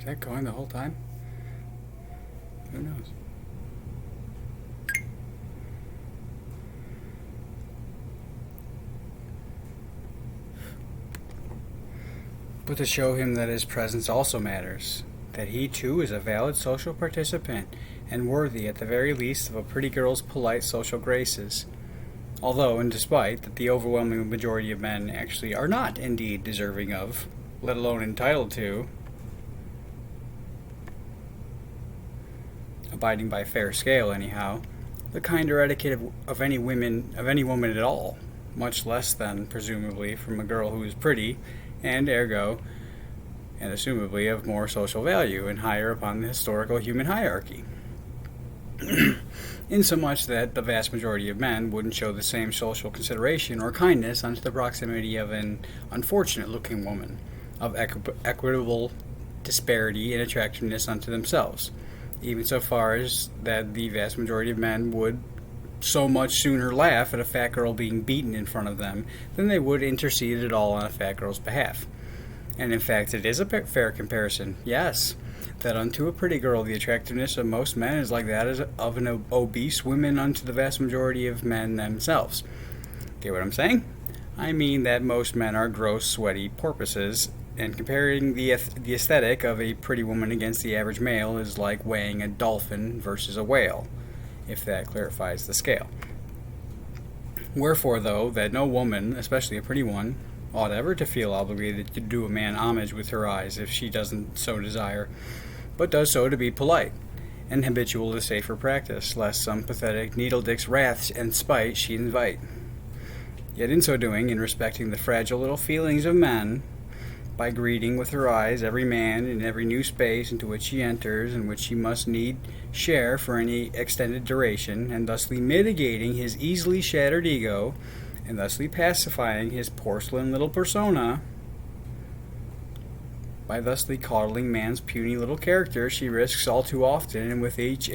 that going the whole time? Who knows? But to show him that his presence also matters, that he too is a valid social participant and worthy at the very least of a pretty girl's polite social graces. Although, and despite that the overwhelming majority of men actually are not indeed deserving of, let alone entitled to, abiding by fair scale anyhow, the kind or etiquette of any woman at all, much less than, presumably, from a girl who is pretty, and ergo, and assumably of more social value and higher upon the historical human hierarchy. Insomuch that the vast majority of men wouldn't show the same social consideration or kindness unto the proximity of an unfortunate-looking woman, of equitable disparity in attractiveness unto themselves, even so far as that the vast majority of men would so much sooner laugh at a fat girl being beaten in front of them than they would intercede at all on a fat girl's behalf. And in fact, it is a fair comparison, yes, that unto a pretty girl the attractiveness of most men is like that of an obese woman unto the vast majority of men themselves. Get what I'm saying? I mean that most men are gross, sweaty porpoises, and comparing the aesthetic of a pretty woman against the average male is like weighing a dolphin versus a whale, if that clarifies the scale. Wherefore, though, that no woman, especially a pretty one, ought ever to feel obligated to do a man homage with her eyes if she doesn't so desire, but does so to be polite, and habitual to safer practice, lest some pathetic needle-dick's wrath and spite she invite. Yet in so doing, in respecting the fragile little feelings of men, by greeting with her eyes every man in every new space into which she enters and which she must need share for any extended duration, and thusly mitigating his easily shattered ego, and thusly pacifying his porcelain little persona, by thusly coddling man's puny little character, she risks all too often, and with each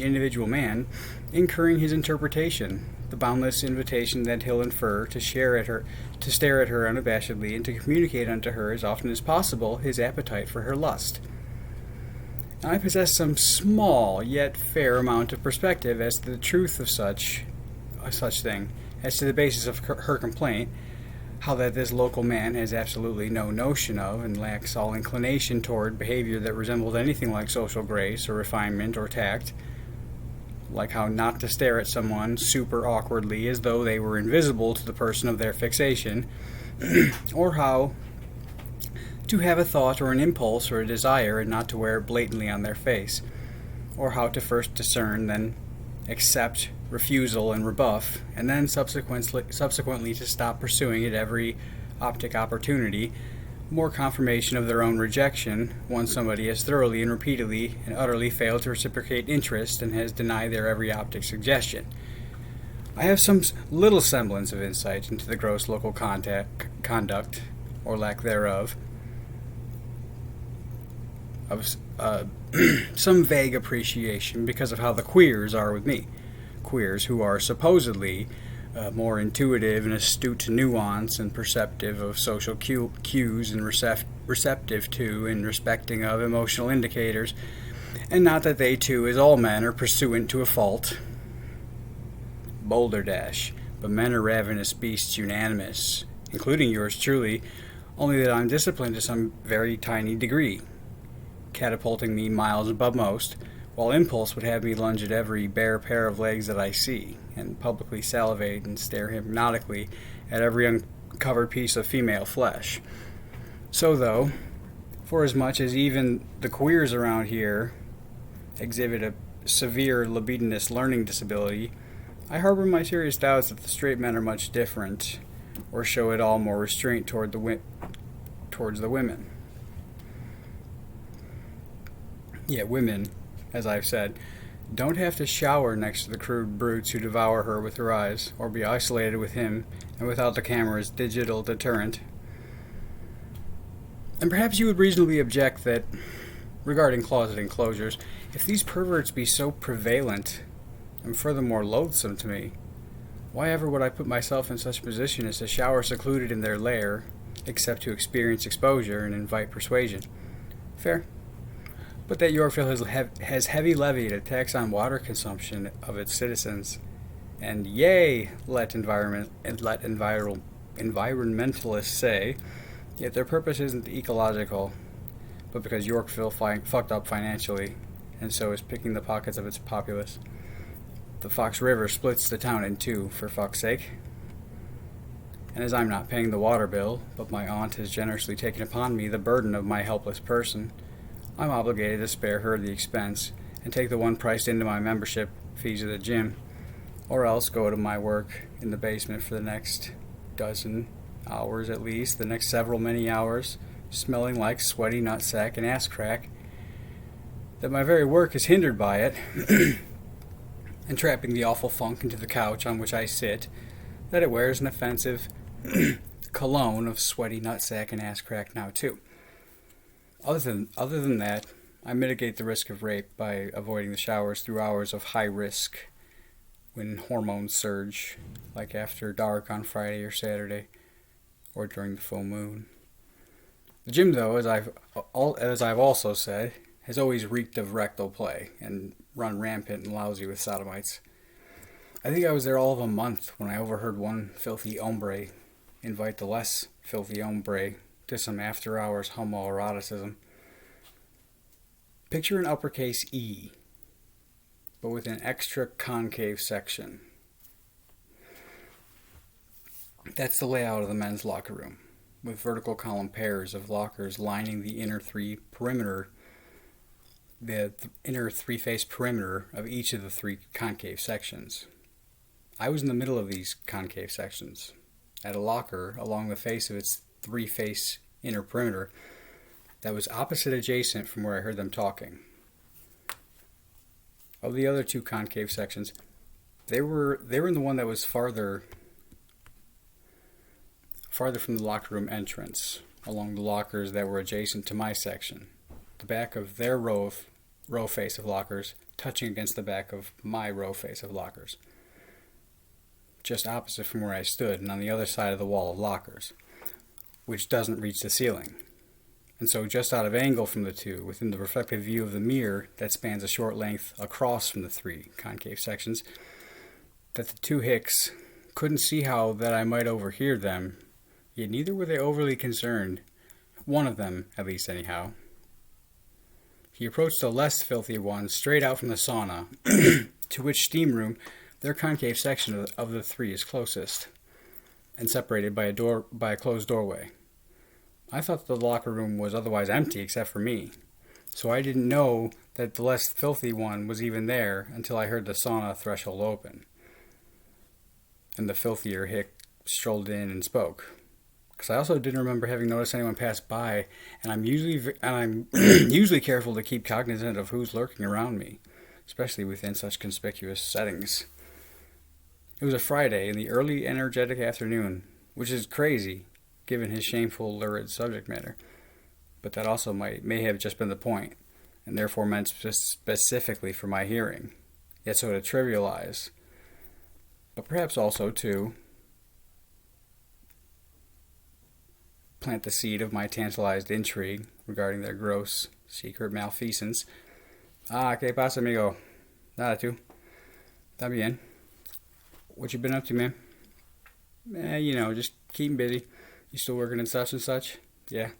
individual man, incurring his interpretation, the boundless invitation that he'll infer to stare at her unabashedly, and to communicate unto her as often as possible his appetite for her lust. Now, I possess some small yet fair amount of perspective as to the truth of such thing, as to the basis of her complaint, how that this local man has absolutely no notion of and lacks all inclination toward behavior that resembles anything like social grace or refinement or tact, like how not to stare at someone super awkwardly as though they were invisible to the person of their fixation, or how to have a thought or an impulse or a desire and not to wear it blatantly on their face, or how to first discern, then accept refusal and rebuff, and then subsequently to stop pursuing at every optic opportunity more confirmation of their own rejection once somebody has thoroughly and repeatedly and utterly failed to reciprocate interest and has denied their every optic suggestion. I have some little semblance of insight into the gross local conduct, or lack thereof, of some vague appreciation because of how the queers are with me. Queers who are supposedly more intuitive and astute to nuance and perceptive of social cues and receptive to and respecting of emotional indicators, and not that they too, as all men, are pursuant to a fault. Boulder-dash, but men are ravenous beasts unanimous, including yours truly, only that I'm disciplined to some very tiny degree, catapulting me miles above most, while impulse would have me lunge at every bare pair of legs that I see, and publicly salivate and stare hypnotically at every uncovered piece of female flesh. So though, forasmuch as even the queers around here exhibit a severe libidinous learning disability, I harbor my serious doubts that the straight men are much different, or show at all more restraint towards the women. Yet women, as I've said, don't have to shower next to the crude brutes who devour her with her eyes, or be isolated with him and without the camera's digital deterrent. And perhaps you would reasonably object that, regarding closet enclosures, if these perverts be so prevalent and furthermore loathsome to me, why ever would I put myself in such position as to shower secluded in their lair, except to experience exposure and invite persuasion? Fair. but that Yorkville has heavy levied a tax on water consumption of its citizens. And yay, environmentalists say, yet their purpose isn't ecological, but because Yorkville fucked up financially, and so is picking the pockets of its populace. The Fox River splits the town in two, for fuck's sake. And as I'm not paying the water bill, but my aunt has generously taken upon me the burden of my helpless person, I'm obligated to spare her the expense and take the one priced into my membership fees of the gym, or else go to my work in the basement for the next dozen hours at least, the next several many hours, smelling like sweaty nutsack and ass crack, that my very work is hindered by it, and trapping the awful funk into the couch on which I sit, that it wears an offensive cologne of sweaty nutsack and ass crack now too. Other than that, I mitigate the risk of rape by avoiding the showers through hours of high risk when hormones surge, like after dark on Friday or Saturday, or during the full moon. The gym, though, as I've also said, has always reeked of rectal play and run rampant and lousy with sodomites. I think I was there all of a month when I overheard one filthy hombre invite the less filthy hombre to some after-hours homoeroticism. Picture an uppercase E, but with an extra concave section. That's the layout of the men's locker room, with vertical column pairs of lockers lining the inner three-face perimeter of each of the three concave sections. I was in the middle of these concave sections, at a locker along the face of its three-face inner perimeter that was opposite adjacent from where I heard them talking. Of the other two concave sections, they were in the one that was farther from the locker room entrance, along the lockers that were adjacent to my section. The back of their row face of lockers touching against the back of my row face of lockers, just opposite from where I stood and on the other side of the wall of lockers, which doesn't reach the ceiling. And so just out of angle from the two, within the reflective view of the mirror that spans a short length across from the three concave sections, that the two hicks couldn't see how that I might overhear them, yet neither were they overly concerned. One of them, at least anyhow. He approached the less filthy one straight out from the sauna, to which steam room their concave section of the three is closest, and separated by a closed doorway. I thought the locker room was otherwise empty except for me, so I didn't know that the less filthy one was even there until I heard the sauna threshold open, and the filthier hick strolled in and spoke. Because I also didn't remember having noticed anyone pass by, and I'm usually careful to keep cognizant of who's lurking around me, especially within such conspicuous settings. It was a Friday in the early energetic afternoon, which is crazy, given his shameful, lurid subject matter. But that also may have just been the point, and therefore meant specifically for my hearing, yet so to trivialize. But perhaps also to plant the seed of my tantalized intrigue regarding their gross, secret malfeasance. ¿Qué pasa, amigo? Nada, tú. Está bien. What you been up to, man? Just keeping busy. You still working and such? Yeah.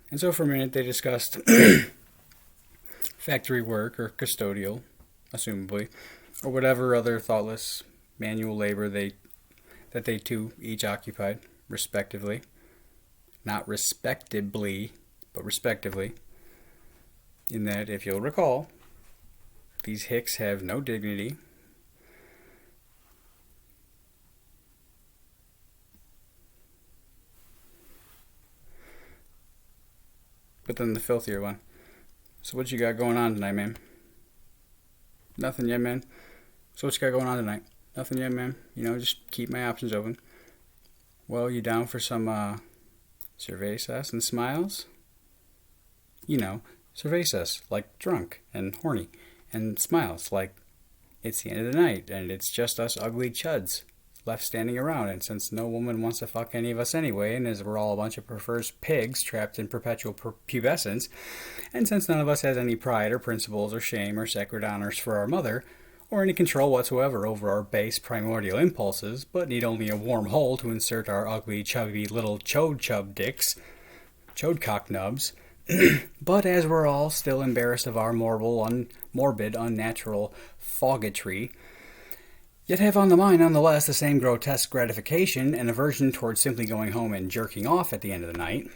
And so for a minute they discussed factory work or custodial, assumably, or whatever other thoughtless manual labor that they two each occupied, respectively. Not respectably, but respectively. In that, if you'll recall, these hicks have no dignity. But then the filthier one. So what you got going on tonight, man? Nothing yet, man. So what you got going on tonight? Nothing yet, man. Just keep my options open. Well, you down for some, cervezas and smiles? Cervezas, like drunk and horny, and smiles, like it's the end of the night, and it's just us ugly chuds, left standing around, and since no woman wants to fuck any of us anyway, and as we're all a bunch of perverse pigs trapped in perpetual pubescence, and since none of us has any pride or principles or shame or sacred honors for our mother, or any control whatsoever over our base primordial impulses, but need only a warm hole to insert our ugly, chubby little chode-chub dicks, chode-cock nubs, but as we're all still embarrassed of our morbid, unnatural foggetry, yet have on the mind nonetheless the same grotesque gratification and aversion towards simply going home and jerking off at the end of the night,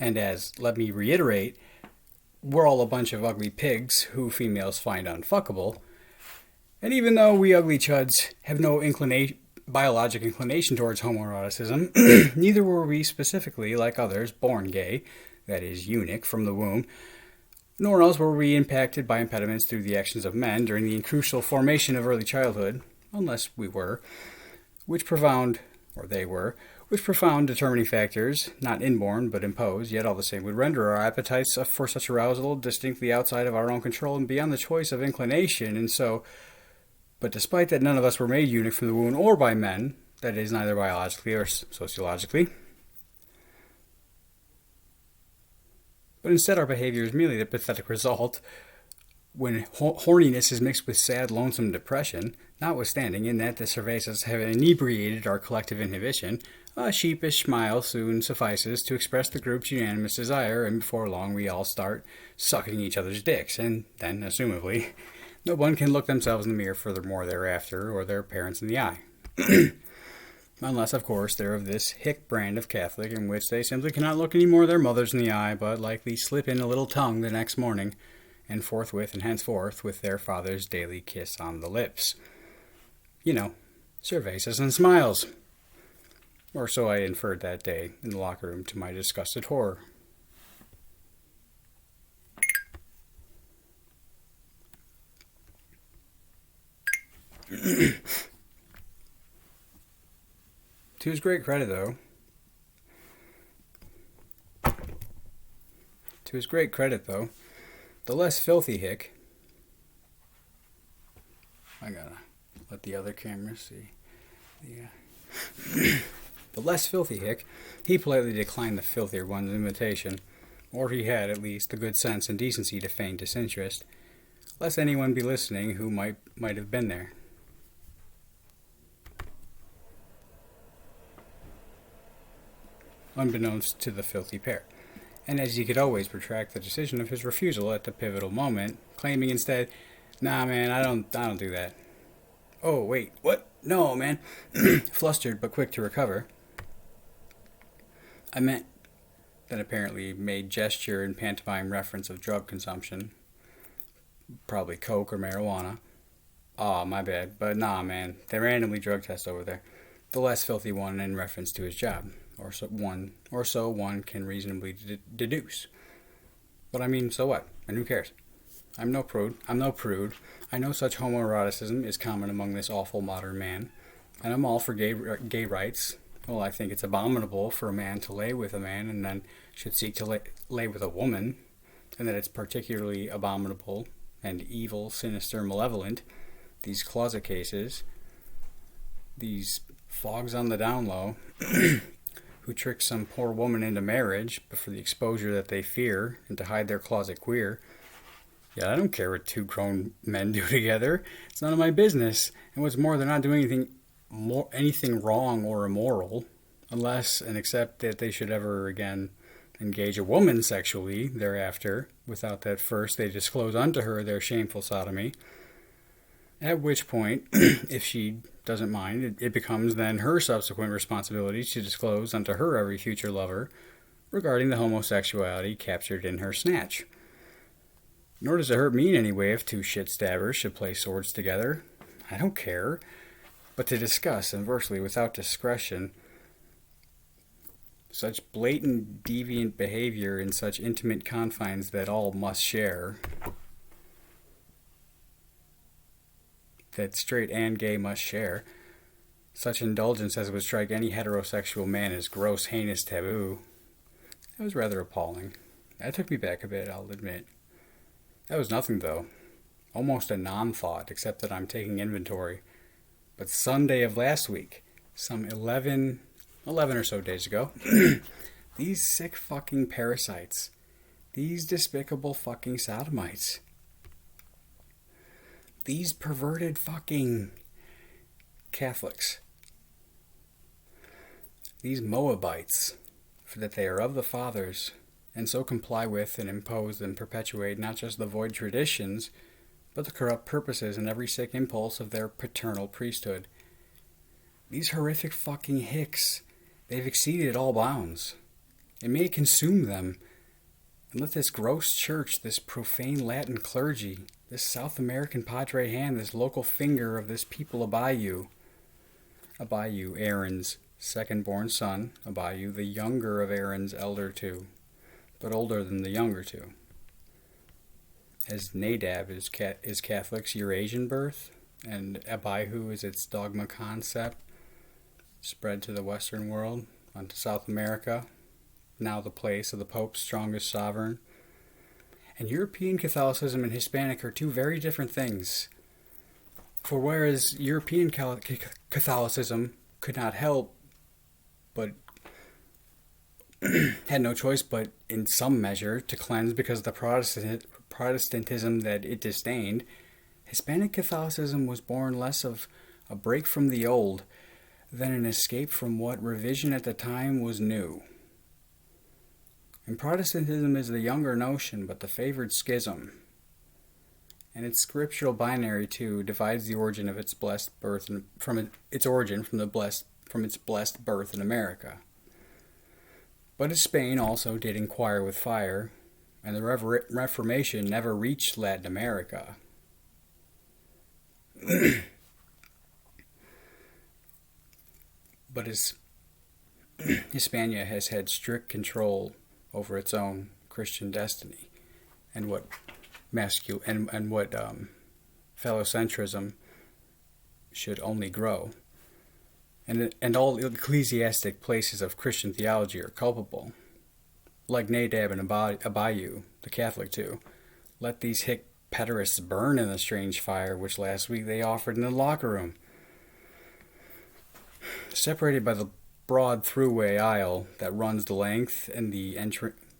and as, let me reiterate, we're all a bunch of ugly pigs who females find unfuckable, and even though we ugly chuds have no biologic inclination towards homoeroticism, neither were we specifically, like others, born gay, that is, eunuch, from the womb, nor else were we impacted by impediments through the actions of men during the crucial formation of early childhood, unless we were, which profound determining factors, not inborn but imposed, yet all the same would render our appetites for such arousal distinctly outside of our own control and beyond the choice of inclination, and so, but despite that none of us were made eunuch from the womb or by men, that is, neither biologically or sociologically, but instead our behavior is merely the pathetic result when horniness is mixed with sad, lonesome depression, notwithstanding in that the cervezas have inebriated our collective inhibition, a sheepish smile soon suffices to express the group's unanimous desire, and before long we all start sucking each other's dicks, and then, assumably, no one can look themselves in the mirror furthermore thereafter, or their parents in the eye. Unless, of course, they're of this hick brand of Catholic in which they simply cannot look any more their mothers in the eye, but likely slip in a little tongue the next morning, and forthwith and henceforth with their father's daily kiss on the lips. You know, cervezas and smiles. Or so I inferred that day in the locker room to my disgusted horror. To his great credit, though, the less filthy hick, I gotta let the other camera see. The less filthy hick, he politely declined the filthier one's invitation, or he had, at least, the good sense and decency to feign disinterest, lest anyone be listening who might have been there. Unbeknownst to the filthy pair, and as he could always retract the decision of his refusal at the pivotal moment, claiming instead, "Nah, man, I don't do that." "Oh, wait, what? No, man." Flustered but quick to recover. "I meant," then apparently made gesture and pantomime reference of drug consumption, probably coke or marijuana. "Aw, my bad, but nah, man, they randomly drug test over there." The less filthy one in reference to his job. Or so one can reasonably deduce. But I mean, so what? And who cares? I'm no prude. I know such homoeroticism is common among this awful modern man, and I'm all for gay rights. Well, I think it's abominable for a man to lay with a man and then should seek to lay with a woman, and that it's particularly abominable and evil, sinister, malevolent, these closet cases, these fogs on the down low, who trick some poor woman into marriage but for the exposure that they fear and to hide their closet queer. Yet I don't care what two grown men do together. It's none of my business. And what's more, they're not doing anything wrong or immoral, unless and except that they should ever again engage a woman sexually thereafter, without that first they disclose unto her their shameful sodomy. At which point, if she doesn't mind, it becomes then her subsequent responsibility to disclose unto her every future lover regarding the homosexuality captured in her snatch. Nor does it hurt me in any way if two shit-stabbers should play swords together. I don't care. But to discuss, inversely, without discretion, such blatant deviant behavior in such intimate confines that all must share, that straight and gay must share, such indulgence as would strike any heterosexual man as gross, heinous taboo, that was rather appalling. That took me back a bit, I'll admit. That was nothing, though. Almost a non-thought, except that I'm taking inventory. But Sunday of last week, some 11 or so days ago, these sick fucking parasites, these despicable fucking sodomites, these perverted fucking Catholics, these Moabites, for that they are of the fathers, and so comply with and impose and perpetuate not just the void traditions, but the corrupt purposes and every sick impulse of their paternal priesthood. These horrific fucking hicks, they've exceeded all bounds. It may consume them, and let this gross church, this profane Latin clergy, this South American Padre hand, this local finger of this people Abayu, Aaron's second-born son, Abayu, the younger of Aaron's elder two, but older than the younger two. As Nadab is Catholic's Eurasian birth, and Abihu is its dogma concept, spread to the Western world, onto South America, now the place of the Pope's strongest sovereign. And European Catholicism and Hispanic are two very different things. For whereas European Catholicism could not help but had no choice but in some measure to cleanse because of the Protestantism that it disdained, Hispanic Catholicism was born less of a break from the old than an escape from what revision at the time was new. And Protestantism is the younger notion, but the favored schism. And its scriptural binary too divides the origin of its blessed birth from its blessed birth in America. But as Spain also did inquire with fire, and the Reformation never reached Latin America. But as Hispania has had strict control over its own Christian destiny, and what phallocentrism should only grow, and all ecclesiastic places of Christian theology are culpable, like Nadab and Abihu, the Catholic too. Let these hick pederasts burn in the strange fire which last week they offered in the locker room. Separated by the broad throughway aisle that runs the length and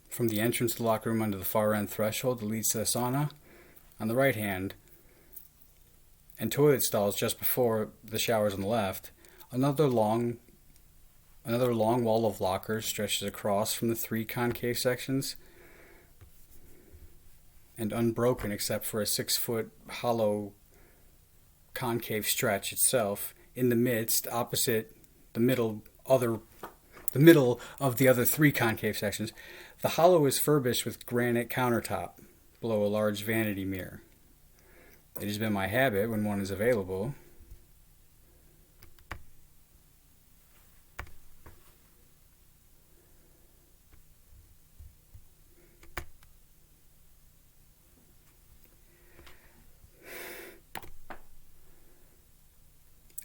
from the entrance to the locker room under the far end threshold that leads to the sauna, on the right hand, and toilet stalls just before the showers on the left, another long wall of lockers stretches across from the three concave sections, and unbroken except for a 6-foot hollow concave stretch itself, in the midst, opposite the middle of the other three concave sections. The hollow is furbished with granite countertop below a large vanity mirror. It has been my habit, when one is available,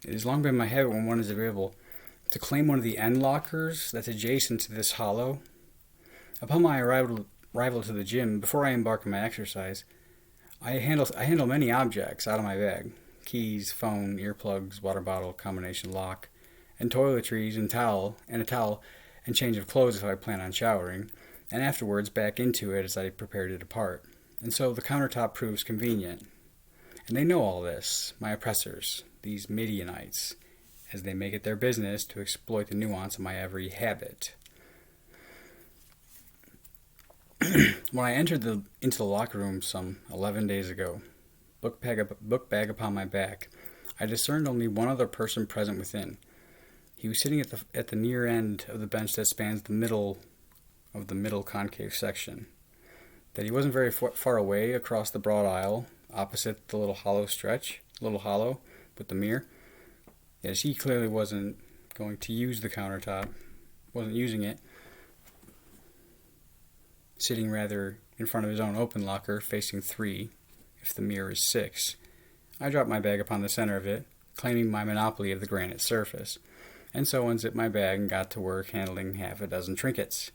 It has long been my habit, when one is available, to claim one of the end lockers that's adjacent to this hollow. Upon my arrival to the gym, before I embark on my exercise, I handle many objects out of my bag: keys, phone, earplugs, water bottle, combination lock, and toiletries, and a towel, and change of clothes if I plan on showering, and afterwards back into it as I prepare to depart. And so the countertop proves convenient. And they know all this, my oppressors, these Midianites, as they make it their business to exploit the nuance of my every habit. When I entered into the locker room some 11 days ago, book bag upon my back, I discerned only one other person present within. He was sitting at the near end of the bench that spans the middle of the middle concave section. That he wasn't very far away across the broad aisle, opposite the little hollow with the mirror. Yes, he clearly wasn't going to use the countertop, wasn't using it, sitting rather in front of his own open locker, facing 3, if the mirror is 6. I dropped my bag upon the center of it, claiming my monopoly of the granite surface, and so unzipped my bag and got to work handling half a dozen trinkets.